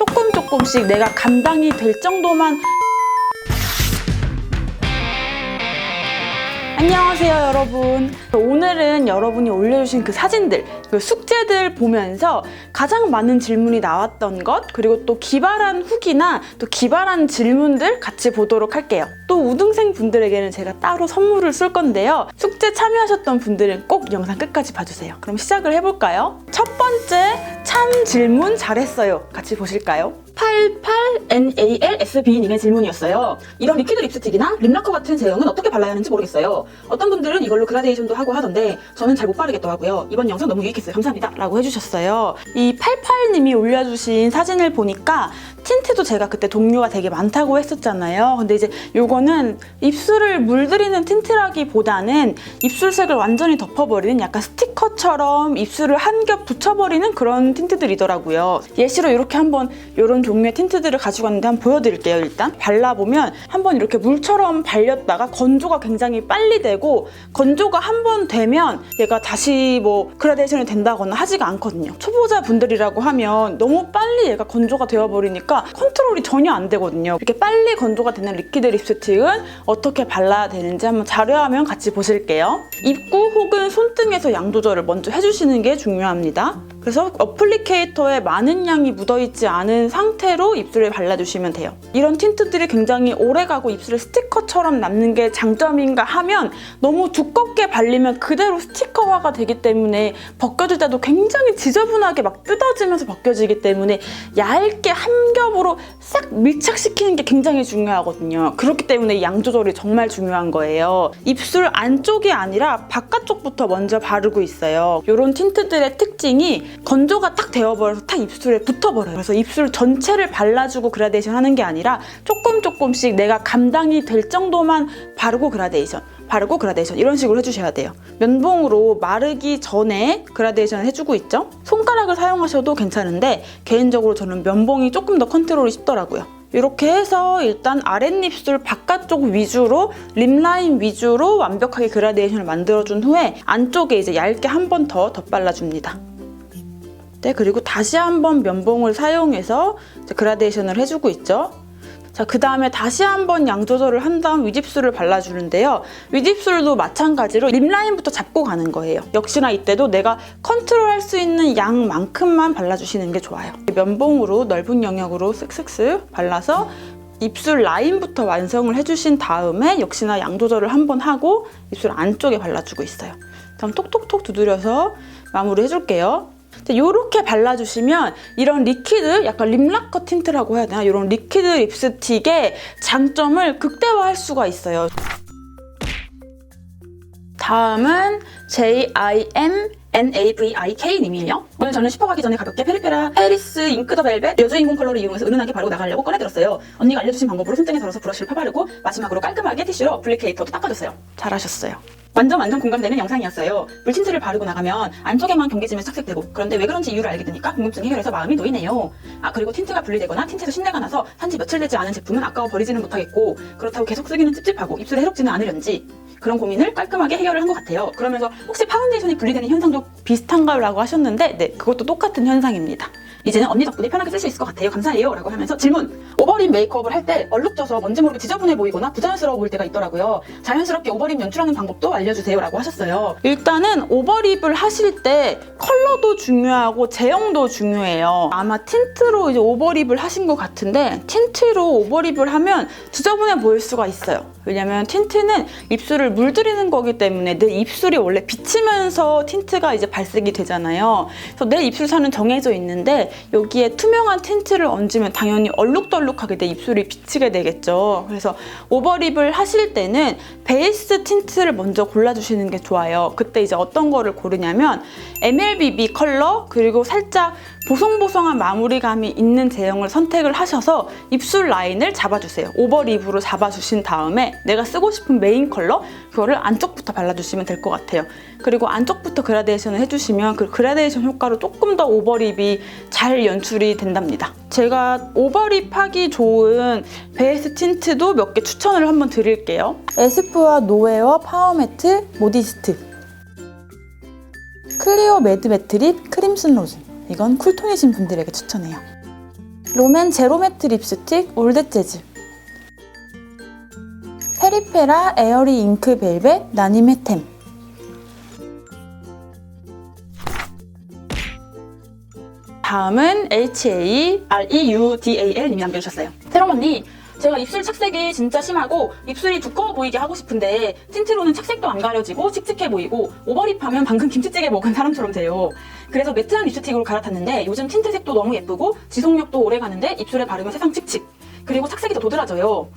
조금씩 내가 감당이 될 정도만. 안녕하세요 여러분. 오늘은 여러분이 올려주신 그 사진들, 그 숙제들 보면서 가장 많은 질문이 나왔던 것, 그리고 또 기발한 후기나 또 기발한 질문들 같이 보도록 할게요. 또 우등생 분들에게는 제가 따로 선물을 쏠 건데요. 숙제 참여하셨던 분들은 꼭 영상 끝까지 봐주세요. 그럼 시작을 해볼까요? 첫 번째 참 질문 잘했어요. 같이 보실까요? 88NALSB님의 질문이었어요. 이런 리퀴드 립스틱이나 립라커 같은 제형은 어떻게 발라야 하는지 모르겠어요. 어떤 분들은 이걸로 그라데이션도 하고 하던데 저는 잘 못 바르겠더라고요. 이번 영상 너무 유익했어요. 감사합니다. 라고 해주셨어요. 이 88님이 올려주신 사진을 보니까 틴트도 제가 그때 동료가 되게 많다고 했었잖아요. 근데 이제 요거는 입술을 물들이는 틴트라기보다는 입술색을 완전히 덮어버리는 약간 스티커처럼 입술을 한 겹 붙여버리는 그런 틴트들이더라고요. 예시로 이렇게 한번 이런 종류의 틴트들을 가지고 왔는데 한번 보여드릴게요. 일단 발라보면 한번 이렇게 물처럼 발렸다가 건조가 굉장히 빨리 되고, 건조가 한번 되면 얘가 다시 뭐 그라데이션이 된다거나 하지가 않거든요. 초보자 분들이라고 하면 너무 빨리 얘가 건조가 되어버리니까 컨트롤이 전혀 안 되거든요. 이렇게 빨리 건조가 되는 리퀴드 립스틱은 어떻게 발라야 되는지 한번 자료화면 같이 보실게요. 입구 혹은 손등에서 양 조절을 먼저 해주시는 게 중요합니다. 그래서 어플리케이터에 많은 양이 묻어있지 않은 상태로 입술에 발라주시면 돼요. 이런 틴트들이 굉장히 오래가고 입술에 스티커처럼 남는 게 장점인가 하면 너무 두껍게 발리면 그대로 스티커화가 되기 때문에 벗겨질 때도 굉장히 지저분하게 막 뜯어지면서 벗겨지기 때문에 얇게 한 겹으로 싹 밀착시키는 게 굉장히 중요하거든요. 그렇기 때문에 양 조절이 정말 중요한 거예요. 입술 안쪽이 아니라 바깥쪽부터 먼저 바르고 있어요. 이런 틴트들의 특징이 건조가 딱 되어버려서 딱 입술에 붙어버려요. 그래서 입술 전체를 발라주고 그라데이션 하는 게 아니라 조금씩 내가 감당이 될 정도만 바르고 그라데이션, 바르고 그라데이션, 이런 식으로 해주셔야 돼요. 면봉으로 마르기 전에 그라데이션을 해주고 있죠. 손가락을 사용하셔도 괜찮은데 개인적으로 저는 면봉이 조금 더 컨트롤이 쉽더라고요. 이렇게 해서 일단 아랫입술 바깥쪽 위주로, 립라인 위주로 완벽하게 그라데이션을 만들어준 후에 안쪽에 이제 얇게 한 번 더 덧발라줍니다. 네, 그리고 다시 한번 면봉을 사용해서 그라데이션을 해주고 있죠. 자, 그 다음에 다시 한번 양 조절을 한 다음 윗입술을 발라주는데요. 윗입술도 마찬가지로 립라인부터 잡고 가는 거예요. 역시나 이때도 내가 컨트롤할 수 있는 양만큼만 발라주시는 게 좋아요. 면봉으로 넓은 영역으로 쓱쓱쓱 발라서 입술 라인부터 완성을 해주신 다음에 역시나 양 조절을 한번 하고 입술 안쪽에 발라주고 있어요. 그럼 톡톡톡 두드려서 마무리 해줄게요. 이렇게 발라주시면 이런 리퀴드, 약간 립라커 틴트라고 해야 되나? 이런 리퀴드 립스틱의 장점을 극대화할 수가 있어요. 다음은 JIMNAVIK 님이에요. 오늘 저는 슈퍼 가기 전에 가볍게 페리페라 페리스 잉크 더 벨벳 여주인공 컬러를 이용해서 은은하게 바르고 나가려고 꺼내들었어요. 언니가 알려주신 방법으로 손등에 덜어서 브러쉬를 펴바르고 마지막으로 깔끔하게 티슈로 어플리케이터도 닦아줬어요. 잘하셨어요. 완전 공감되는 영상이었어요. 물틴트를 바르고 나가면 안쪽에만 경계지면서 착색되고, 그런데 왜 그런지 이유를 알게 되니까 궁금증 해결해서 마음이 놓이네요. 그리고 틴트가 분리되거나 틴트에서 신내가 나서 산지 며칠 되지 않은 제품은 아까워 버리지는 못하겠고, 그렇다고 계속 쓰기는 찝찝하고 입술에 해롭지는 않으련지 그런 고민을 깔끔하게 해결을 한 것 같아요. 그러면서 혹시 파운데이션이 분리되는 현상도 비슷한가요? 라고 하셨는데, 네, 그것도 똑같은 현상입니다. 이제는 언니 덕분에 편하게 쓸 수 있을 것 같아요. 감사해요. 라고 하면서 질문! 오버립 메이크업을 할 때 얼룩져서 뭔지 모르게 지저분해 보이거나 부자연스러워 보일 때가 있더라고요. 자연스럽게 오버립 연출하는 방법도 알려주세요. 라고 하셨어요. 일단은 오버립을 하실 때 컬러도 중요하고 제형도 중요해요. 아마 틴트로 이제 오버립을 하신 것 같은데, 틴트로 오버립을 하면 지저분해 보일 수가 있어요. 왜냐면 틴트는 입술을 물들이는 거기 때문에 내 입술이 원래 비치면서 틴트가 이제 발색이 되잖아요. 그래서 내 입술선은 정해져 있는데 여기에 투명한 틴트를 얹으면 당연히 얼룩덜룩하게 내 입술이 비치게 되겠죠. 그래서 오버립을 하실 때는 베이스 틴트를 먼저 골라주시는 게 좋아요. 그때 이제 어떤 거를 고르냐면 MLBB 컬러, 그리고 살짝 보송보송한 마무리감이 있는 제형을 선택을 하셔서 입술 라인을 잡아주세요. 오버립으로 잡아주신 다음에 내가 쓰고 싶은 메인 컬러, 그거를 안쪽부터 발라주시면 될 것 같아요. 그리고 안쪽부터 그라데이션을 해주시면 그 그라데이션 효과로 조금 더 오버립이 잘 연출이 된답니다. 제가 오버립 하기 좋은 베이스 틴트도 몇 개 추천을 한번 드릴게요. 에스쁘아 노웨어 파워매트 모디스트, 클리오 매드 매트립 크림슨 로즈, 이건 쿨톤이신 분들에게 추천해요. 롬앤 제로매트 립스틱 올댓 재즈, 페리페라 에어리 잉크 벨벳 나님의 템. 다음은 HAREUDAL 님이 남겨주셨어요. 새롬 언니, 제가 입술 착색이 진짜 심하고 입술이 두꺼워 보이게 하고 싶은데 틴트로는 착색도 안 가려지고 칙칙해 보이고 오버립하면 방금 김치찌개 먹은 사람처럼 돼요. 그래서 매트한 립스틱으로 갈아탔는데 요즘 틴트색도 너무 예쁘고 지속력도 오래 가는데 입술에 바르면 세상 칙칙. 그리고 착색이 더 도드라져요.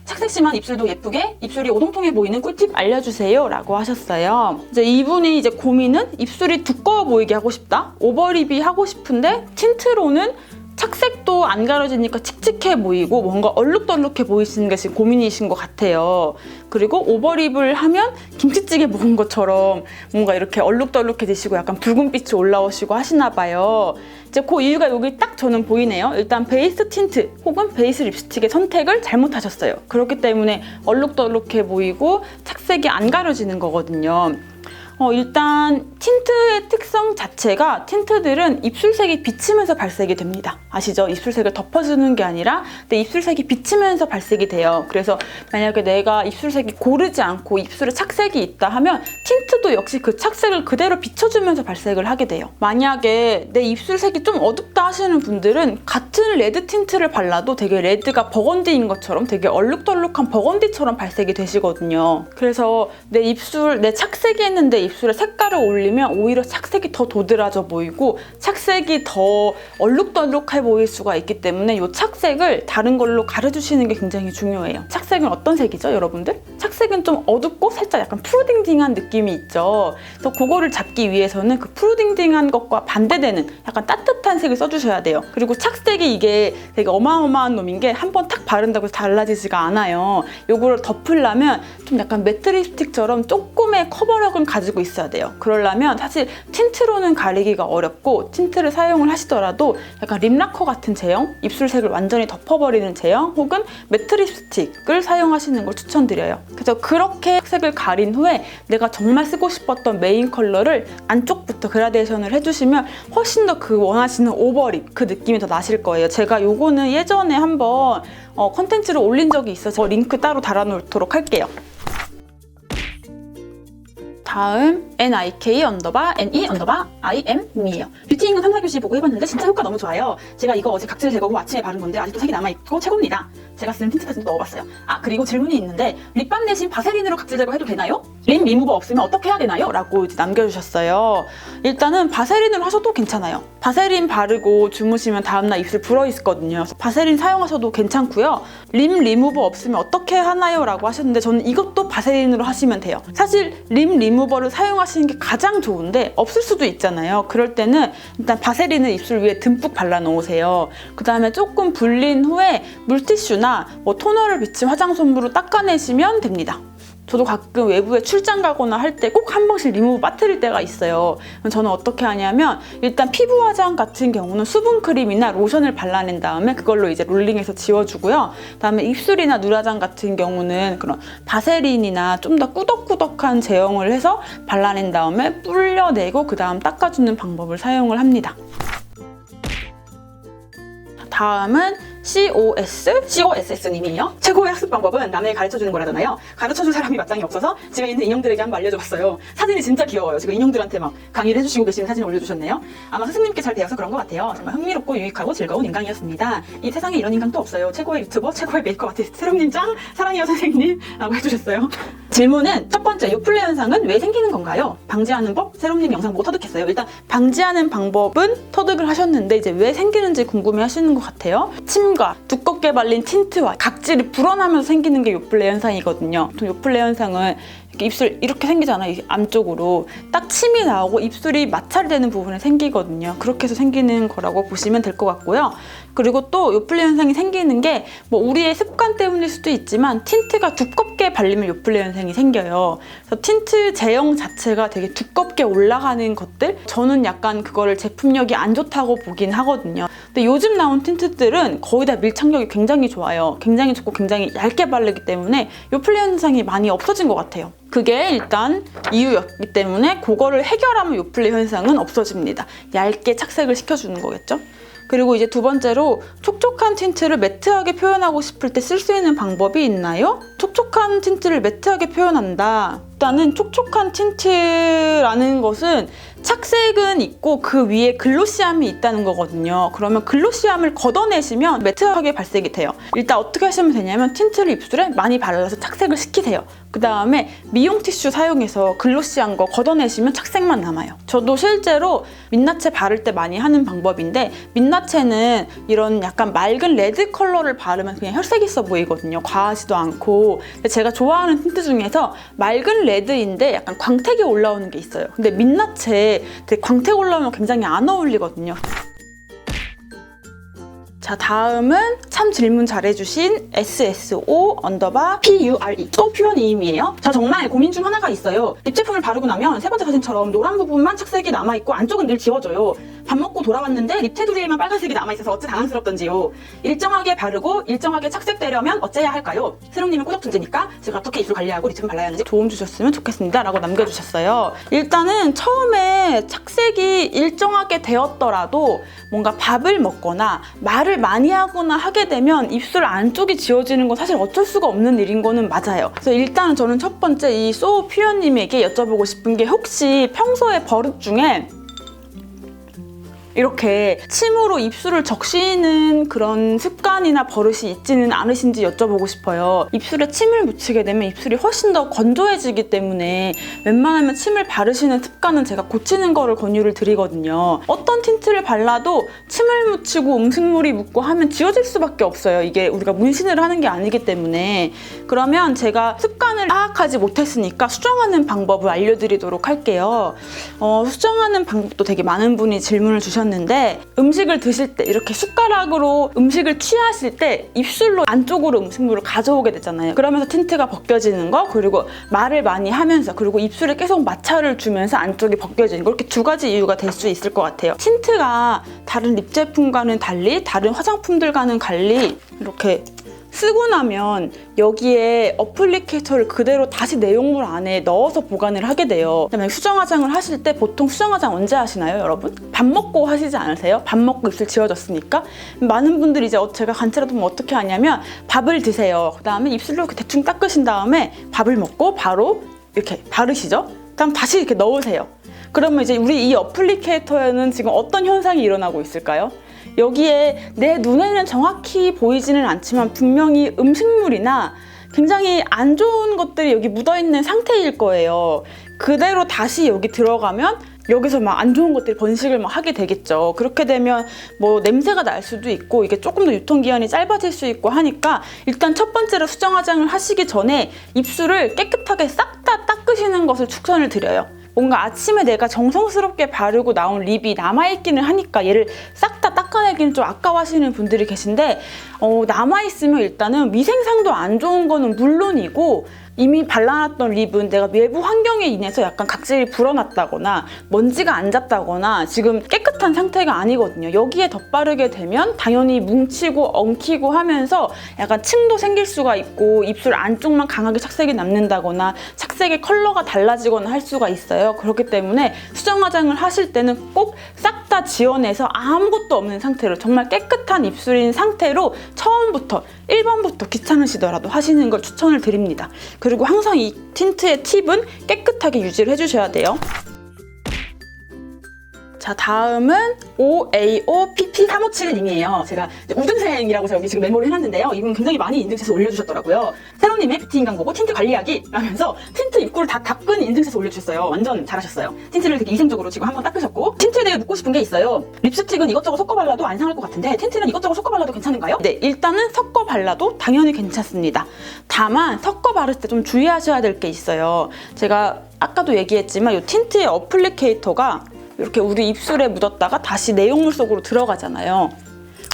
착색 심한 입술도 예쁘게 입술이 오동통해 보이는 꿀팁 알려주세요 라고 하셨어요. 이제 이분이 이제 고민은 입술이 두꺼워 보이게 하고 싶다, 오버립이 하고 싶은데 틴트로는 착색도 안 가려지니까 칙칙해 보이고 뭔가 얼룩덜룩해 보이시는 게 지금 고민이신 것 같아요. 그리고 오버립을 하면 김치찌개 먹은 것처럼 뭔가 이렇게 얼룩덜룩해지시고 약간 붉은빛이 올라오시고 하시나 봐요. 이제 그 이유가 여기 딱 저는 보이네요. 일단 베이스 틴트 혹은 베이스 립스틱의 선택을 잘못하셨어요. 그렇기 때문에 얼룩덜룩해 보이고 착색이 안 가려지는 거거든요. 일단 틴트의 특성 자체가 틴트들은 입술색이 비치면서 발색이 됩니다. 아시죠? 입술색을 덮어주는 게 아니라 내 입술색이 비치면서 발색이 돼요. 그래서 만약에 내가 입술색이 고르지 않고 입술에 착색이 있다 하면 틴트도 역시 그 착색을 그대로 비춰주면서 발색을 하게 돼요. 만약에 내 입술색이 좀 어둡다 하시는 분들은 같은 레드 틴트를 발라도 되게 레드가 버건디인 것처럼 되게 얼룩덜룩한 버건디처럼 발색이 되시거든요. 그래서 내 입술, 내 착색이 있는데 입술에 색깔을 올리면 오히려 착색이 더 도드라져 보이고 착색이 더 얼룩덜룩해 보일 수가 있기 때문에 이 착색을 다른 걸로 가려주시는 게 굉장히 중요해요. 착색은 어떤 색이죠, 여러분들? 착색은 좀 어둡고 살짝 약간 푸르딩딩한 느낌이 있죠. 그래서 그거를 잡기 위해서는 그 푸르딩딩한 것과 반대되는 약간 따뜻한 색을 써주셔야 돼요. 그리고 착색이 이게 되게 어마어마한 놈인 게 한 번 탁 바른다고 해서 달라지지가 않아요. 요거를 덮으려면 좀 약간 매트 립스틱처럼 조금의 커버력은 가지고 있어야 돼요. 그러려면 사실 틴트로는 가리기가 어렵고 틴트를 사용을 하시더라도 약간 립라커 같은 제형, 입술색을 완전히 덮어버리는 제형 혹은 매트 립스틱을 사용하시는 걸 추천드려요. 그래서 그렇게 색을 가린 후에 내가 정말 쓰고 싶었던 메인 컬러를 안쪽부터 그라데이션을 해주시면 훨씬 더 그 원하시는 오버립 그 느낌이 더 나실 거예요. 제가 요거는 예전에 한번 컨텐츠를 올린 적이 있어서 링크 따로 달아놓도록 할게요. 다음 NIK_NE_IM이에요. 뷰티 인간 3, 4교시 보고 해봤는데 진짜 효과 너무 좋아요. 제가 이거 어제 각질 제거하고 아침에 바른 건데 아직도 색이 남아있고 최고입니다. 제가 쓰는 틴트 사진도 넣어봤어요. 그리고 질문이 있는데 립밤 대신 바세린으로 각질 제거해도 되나요? 립 리무버 없으면 어떻게 해야 되나요? 라고 이제 남겨주셨어요. 일단은 바세린으로 하셔도 괜찮아요. 바세린 바르고 주무시면 다음날 입술 불어있거든요. 그래서 바세린 사용하셔도 괜찮고요. 립 리무버 없으면 어떻게 하나요? 라고 하셨는데 저는 이것도 바세린으로 하시면 돼요. 사실 립 리무버를 사용하시는 게 가장 좋은데 없을 수도 있잖아요. 그럴 때는 일단 바세린을 입술 위에 듬뿍 발라놓으세요. 그 다음에 조금 불린 후에 물티슈나 토너를 비친 화장솜으로 닦아내시면 됩니다. 저도 가끔 외부에 출장 가거나 할 때 꼭 한 번씩 리무버 빠뜨릴 때가 있어요. 저는 어떻게 하냐면 일단 피부 화장 같은 경우는 수분크림이나 로션을 발라낸 다음에 그걸로 이제 롤링해서 지워주고요. 그다음에 입술이나 눈화장 같은 경우는 그런 바세린이나 좀 더 꾸덕꾸덕한 제형을 해서 발라낸 다음에 불려내고 그 다음 닦아주는 방법을 사용을 합니다. 다음은 COSS님이에요. 최고의 학습 방법은 남에게 가르쳐주는 거라잖아요. 가르쳐줄 사람이 마땅히 없어서 집에 있는 인형들에게 한번 알려줘봤어요. 사진이 진짜 귀여워요. 지금 인형들한테 막 강의를 해주시고 계시는 사진을 올려주셨네요. 아마 스승님께 잘 배워서 그런 것 같아요. 정말 흥미롭고 유익하고 즐거운 인강이었습니다. 이 세상에 이런 인강 또 없어요. 최고의 유튜버, 최고의 메이크업 아티스트 새롬님 짱! 사랑해요 선생님! 라고 해주셨어요. 질문은 첫 번째, 요플레 현상은 왜 생기는 건가요? 방지하는 법? 새롬님 영상 보고 터득했어요. 일단 방지하는 방법은 터득을 하셨는데 이제 왜 생기는지 궁금해 하시는 것 같아요. 침과 두껍게 발린 틴트와 각질이 불어나면서 생기는 게 요플레 현상이거든요. 요플레 현상은 이렇게 입술 이렇게 생기잖아요. 안쪽으로 딱 침이 나오고 입술이 마찰되는 부분에 생기거든요. 그렇게 해서 생기는 거라고 보시면 될 것 같고요. 그리고 또 요플레 현상이 생기는 게 우리의 습관 때문일 수도 있지만 틴트가 두껍게 발리면 요플레 현상이 생겨요. 그래서 틴트 제형 자체가 되게 두껍게 올라가는 것들, 저는 약간 그거를 제품력이 안 좋다고 보긴 하거든요. 근데 요즘 나온 틴트들은 거의 다 밀착력이 굉장히 좋아요. 굉장히 좋고 굉장히 얇게 바르기 때문에 요플레 현상이 많이 없어진 것 같아요. 그게 일단 이유였기 때문에 그거를 해결하면 요플레 현상은 없어집니다. 얇게 착색을 시켜주는 거겠죠? 그리고 이제 두 번째로 촉촉한 틴트를 매트하게 표현하고 싶을 때 쓸 수 있는 방법이 있나요? 촉촉한 틴트를 매트하게 표현한다. 일단은 촉촉한 틴트라는 것은 착색은 있고 그 위에 글로시함이 있다는 거거든요. 그러면 글로시함을 걷어내시면 매트하게 발색이 돼요. 일단 어떻게 하시면 되냐면 틴트를 입술에 많이 발라서 착색을 시키세요. 그 다음에 미용 티슈 사용해서 글로시한 거 걷어내시면 착색만 남아요. 저도 실제로 민낯에 바를 때 많이 하는 방법인데, 민낯에는 이런 약간 맑은 레드 컬러를 바르면 그냥 혈색 있어 보이거든요. 과하지도 않고. 근데 제가 좋아하는 틴트 중에서 맑은 레드인데 약간 광택이 올라오는 게 있어요. 근데 민낯에 되게 광택 올라오면 굉장히 안 어울리거든요. 자, 다음은 참 질문 잘해주신 SSO_PURE 소 퓨어님이에요. 저 정말 고민 중 하나가 있어요. 립 제품을 바르고 나면 세 번째 사진처럼 노란 부분만 착색이 남아있고 안쪽은 늘 지워져요. 밥 먹고 돌아왔는데 립 테두리에만 빨간색이 남아있어서 어찌 당황스럽던지요. 일정하게 바르고 일정하게 착색되려면 어째야 할까요? 새롱님은 꾸덕 존재니까 제가 어떻게 입술 관리하고 립 제품 발라야 하는지 도움 주셨으면 좋겠습니다 라고 남겨주셨어요. 일단은 처음에 착색이 일정하게 되었더라도 뭔가 밥을 먹거나 말을 많이 하거나 하게 되면 입술 안쪽이 지워지는 건 사실 어쩔 수가 없는 일인 거는 맞아요. 그래서 일단 저는 첫 번째 이 소 퓨어님에게 여쭤보고 싶은 게, 혹시 평소에 버릇 중에 이렇게 침으로 입술을 적시는 그런 습관이나 버릇이 있지는 않으신지 여쭤보고 싶어요. 입술에 침을 묻히게 되면 입술이 훨씬 더 건조해지기 때문에 웬만하면 침을 바르시는 습관은 제가 고치는 거를 권유를 드리거든요. 어떤 틴트를 발라도 침을 묻히고 음식물이 묻고 하면 지워질 수밖에 없어요. 이게 우리가 문신을 하는 게 아니기 때문에. 그러면 제가 습관을 파악하지 못했으니까 수정하는 방법을 알려드리도록 할게요. 수정하는 방법도 되게 많은 분이 질문을 주셨는데, 음식을 드실 때 이렇게 숟가락으로 음식을 취하실 때 입술로 안쪽으로 음식물을 가져오게 되잖아요. 그러면서 틴트가 벗겨지는 거, 그리고 말을 많이 하면서, 그리고 입술에 계속 마찰을 주면서 안쪽이 벗겨지는 거, 이렇게 두 가지 이유가 될 수 있을 것 같아요. 틴트가 다른 립 제품과는 달리, 다른 화장품들과는 달리 이렇게 쓰고 나면 여기에 어플리케이터를 그대로 다시 내용물 안에 넣어서 보관을 하게 돼요. 그다음에 수정 화장을 하실 때 보통 수정 화장 언제 하시나요, 여러분? 밥 먹고 하시지 않으세요? 밥 먹고 입술 지워졌으니까. 많은 분들이 이제 제가 관찰해도 어떻게 하냐면, 밥을 드세요. 그다음에 입술로 이렇게 대충 닦으신 다음에 밥을 먹고 바로 이렇게 바르시죠? 그다음 다시 이렇게 넣으세요. 그러면 이제 우리 이 어플리케이터에는 지금 어떤 현상이 일어나고 있을까요? 여기에 내 눈에는 정확히 보이지는 않지만 분명히 음식물이나 굉장히 안 좋은 것들이 여기 묻어있는 상태일 거예요. 그대로 다시 여기 들어가면 여기서 막 안 좋은 것들이 번식을 막 하게 되겠죠. 그렇게 되면 뭐 냄새가 날 수도 있고, 이게 조금 더 유통기한이 짧아질 수 있고 하니까, 일단 첫 번째로 수정 화장을 하시기 전에 입술을 깨끗하게 싹 다 닦으시는 것을 추천을 드려요. 뭔가 아침에 내가 정성스럽게 바르고 나온 립이 남아있기는 하니까 얘를 싹 다 닦아내기는 좀 아까워하시는 분들이 계신데, 남아있으면 일단은 위생상도 안 좋은 거는 물론이고, 이미 발라놨던 립은 내가 외부 환경에 인해서 약간 각질이 불어났다거나 먼지가 앉았다거나 지금 깨끗한 상태가 아니거든요. 여기에 덧바르게 되면 당연히 뭉치고 엉키고 하면서 약간 침도 생길 수가 있고, 입술 안쪽만 강하게 착색이 남는다거나 착색의 컬러가 달라지거나 할 수가 있어요. 그렇기 때문에 수정 화장을 하실 때는 꼭 싹 다 지워내서 아무것도 없는 상태로, 정말 깨끗한 입술인 상태로 처음부터 1번부터 귀찮으시더라도 하시는 걸 추천을 드립니다. 그리고 항상 이 틴트의 팁은 깨끗하게 유지를 해주셔야 돼요. 자, 다음은 OAOPP357님이에요. 제가 우등생이라고 여기 지금 메모를 해놨는데요. 이분 굉장히 많이 인증샷을 올려주셨더라고요. 새롱님의 뷰티 인간 보고 틴트 관리하기 라면서 틴트 입구를 다 닦은 인증샷을 올려주셨어요. 완전 잘하셨어요. 틴트를 되게 위생적으로 지금 한번 닦으셨고, 틴트에 대해 묻고 싶은 게 있어요. 립스틱은 이것저것 섞어 발라도 안 상할 것 같은데 틴트는 이것저것 섞어 발라도 괜찮은가요? 네, 일단은 섞어 발라도 당연히 괜찮습니다. 다만 섞어 바를 때 좀 주의하셔야 될 게 있어요. 제가 아까도 얘기했지만 이 틴트의 어플리케이터가 이렇게 우리 입술에 묻었다가 다시 내용물 속으로 들어가잖아요.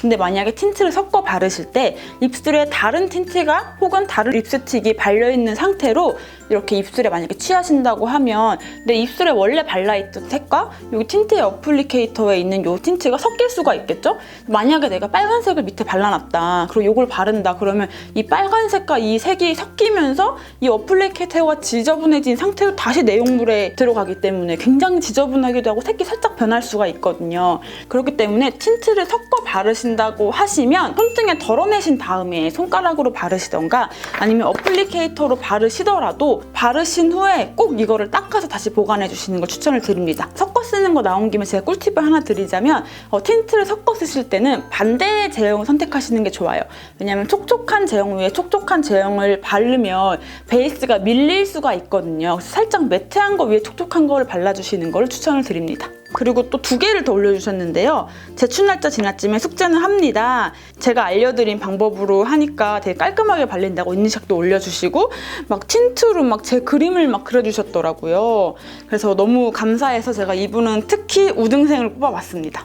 근데 만약에 틴트를 섞어 바르실 때 입술에 다른 틴트가 혹은 다른 립스틱이 발려있는 상태로 이렇게 입술에 만약에 취하신다고 하면 내 입술에 원래 발라있던 색과 여기 틴트의 어플리케이터에 있는 이 틴트가 섞일 수가 있겠죠? 만약에 내가 빨간색을 밑에 발라놨다. 그리고 이걸 바른다. 그러면 이 빨간색과 이 색이 섞이면서 이 어플리케이터가 지저분해진 상태로 다시 내용물에 들어가기 때문에 굉장히 지저분하기도 하고 색이 살짝 변할 수가 있거든요. 그렇기 때문에 틴트를 섞어 바르신다고 하시면 손등에 덜어내신 다음에 손가락으로 바르시던가 아니면 어플리케이터로 바르시더라도 바르신 후에 꼭 이거를 닦아서 다시 보관해 주시는 걸 추천을 드립니다. 섞어 쓰는 거 나온 김에 제가 꿀팁을 하나 드리자면 틴트를 섞어 쓰실 때는 반대의 제형을 선택하시는 게 좋아요. 왜냐하면 촉촉한 제형 위에 촉촉한 제형을 바르면 베이스가 밀릴 수가 있거든요. 그래서 살짝 매트한 거 위에 촉촉한 거를 발라주시는 걸 추천을 드립니다. 그리고 또 2개를 더 올려주셨는데요. 제출 날짜 지났지만 숙제는 합니다. 제가 알려드린 방법으로 하니까 되게 깔끔하게 발린다고 인증샷도 올려주시고 막 틴트로 막 제 그림을 막 그려주셨더라고요. 그래서 너무 감사해서 제가 이분은 특히 우등생을 뽑아봤습니다.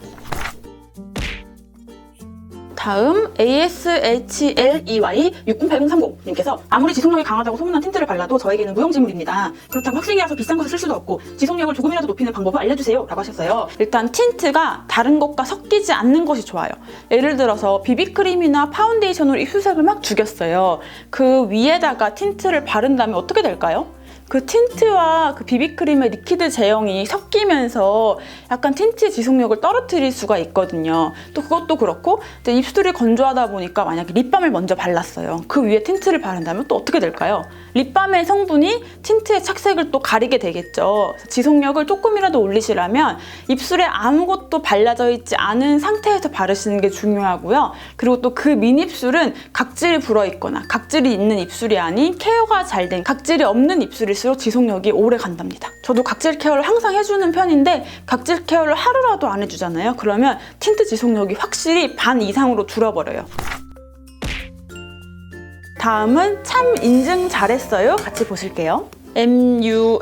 다음 ASHLEY608030님께서 아무리 지속력이 강하다고 소문난 틴트를 발라도 저에게는 무용지물입니다. 그렇다고 학생이라서 비싼 것을 쓸 수도 없고 지속력을 조금이라도 높이는 방법을 알려주세요 라고 하셨어요. 일단 틴트가 다른 것과 섞이지 않는 것이 좋아요. 예를 들어서 비비크림이나 파운데이션으로 입술색을 막 죽였어요. 그 위에다가 틴트를 바른 다음에 어떻게 될까요? 그 틴트와 그 비비크림의 리퀴드 제형이 섞이면서 약간 틴트의 지속력을 떨어뜨릴 수가 있거든요. 또 그것도 그렇고 입술이 건조하다 보니까 만약에 립밤을 먼저 발랐어요. 그 위에 틴트를 바른다면 또 어떻게 될까요? 립밤의 성분이 틴트의 착색을 또 가리게 되겠죠. 지속력을 조금이라도 올리시려면 입술에 아무것도 발라져 있지 않은 상태에서 바르시는 게 중요하고요. 그리고 또 그 민입술은 각질이 불어있거나 각질이 있는 입술이 아닌 케어가 잘 된 각질이 없는 입술일수록 지속력이 오래 간답니다. 저도 각질 케어를 항상 해주는 편인데 각질 케어를 하루라도 안 해주잖아요. 그러면 틴트 지속력이 확실히 반 이상으로 줄어버려요. 다음은 참 인증 잘했어요. 같이 보실게요. MUNGCHICOS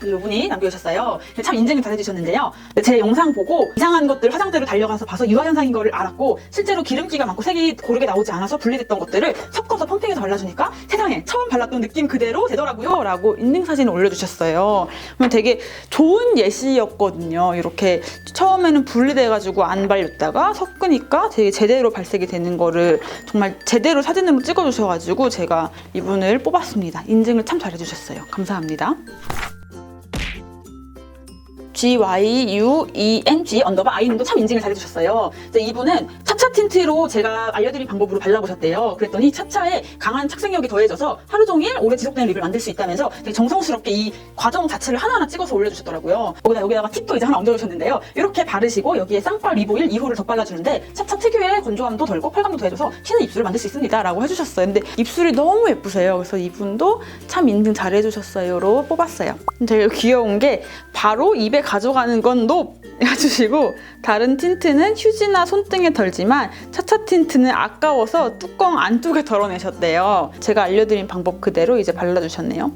이분이 남겨주셨어요. 참 인증을 잘해주셨는데요. 제 영상 보고 이상한 것들 화장대로 달려가서 봐서 유화현상인 거를 알았고 실제로 기름기가 많고 색이 고르게 나오지 않아서 분리됐던 것들을 섞어서 펌핑해서 발라주니까 세상에 처음 발랐던 느낌 그대로 되더라고요 라고 인증사진을 올려주셨어요. 되게 좋은 예시였거든요. 이렇게 처음에는 분리돼가지고 안 발렸다가 섞으니까 되게 제대로 발색이 되는 거를 정말 제대로 사진으로 찍어주셔가지고 제가 이분을 뽑았습니다. 인증을 참 잘해주셨어요. 감사합니다. GYUENG_I님도 참 인증을 잘해주셨어요. 이분은 차차 틴트로 제가 알려드린 방법으로 발라보셨대요. 그랬더니 차차에 강한 착색력이 더해져서 하루 종일 오래 지속되는 립을 만들 수 있다면서 되게 정성스럽게 이 과정 자체를 하나하나 찍어서 올려주셨더라고요. 여기다가 팁도 이제 하나 얹어주셨는데요. 이렇게 바르시고 여기에 쌍파 립오일 2호를 더 발라주는데 차차 특유의 건조함도 덜고 펄감도 더해줘서 튀는 입술을 만들 수 있습니다 라고 해주셨어요. 근데 입술이 너무 예쁘세요. 그래서 이분도 참 인증 잘해주셨어요로 뽑았어요. 되게 귀여운 게 바로 입에 가져가는 건 노! 해주시고 다른 틴트는 휴지나 손등에 덜지만 차차 틴트는 아까워서 뚜껑 안쪽에 덜어내셨대요. 제가 알려드린 방법 그대로 이제 발라주셨네요.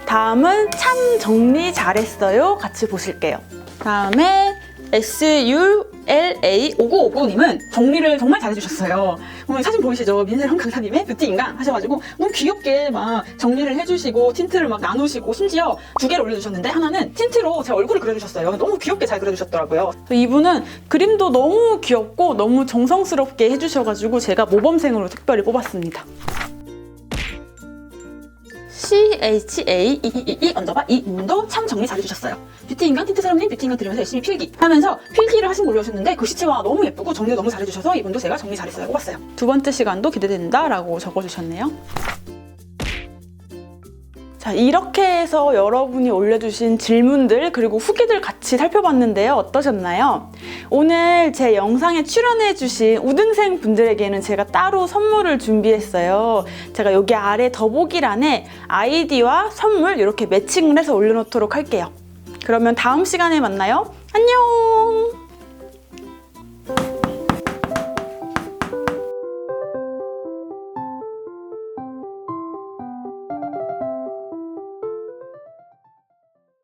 다음은 참 정리 잘했어요. 같이 보실게요. 다음에 SULA5959님은 정리를 정말 잘해주셨어요. 오늘 사진 보이시죠? 민세령 강사님의 뷰티인강 하셔가지고 너무 귀엽게 막 정리를 해주시고 틴트를 막 나누시고 심지어 2개를 올려주셨는데 하나는 틴트로 제 얼굴을 그려주셨어요. 너무 귀엽게 잘 그려주셨더라고요. 이분은 그림도 너무 귀엽고 너무 정성스럽게 해주셔가지고 제가 모범생으로 특별히 뽑았습니다. CHAEEE_이님도 참 정리 잘해주셨어요. 뷰티인강 틴트세럼님 뷰티인강 들으면서 열심히 필기 하면서 필기를 하신 거 올려주셨는데 글씨체가 너무 예쁘고 정리 너무 잘해주셔서 이분도 제가 정리 잘했어요 뽑았어요. 2번째 시간도 기대된다 라고 적어주셨네요. 자, 이렇게 해서 여러분이 올려주신 질문들 그리고 후기들 같이 살펴봤는데요. 어떠셨나요? 오늘 제 영상에 출연해주신 우등생 분들에게는 제가 따로 선물을 준비했어요. 제가 여기 아래 더보기란에 아이디와 선물 이렇게 매칭을 해서 올려놓도록 할게요. 그러면 다음 시간에 만나요. 안녕!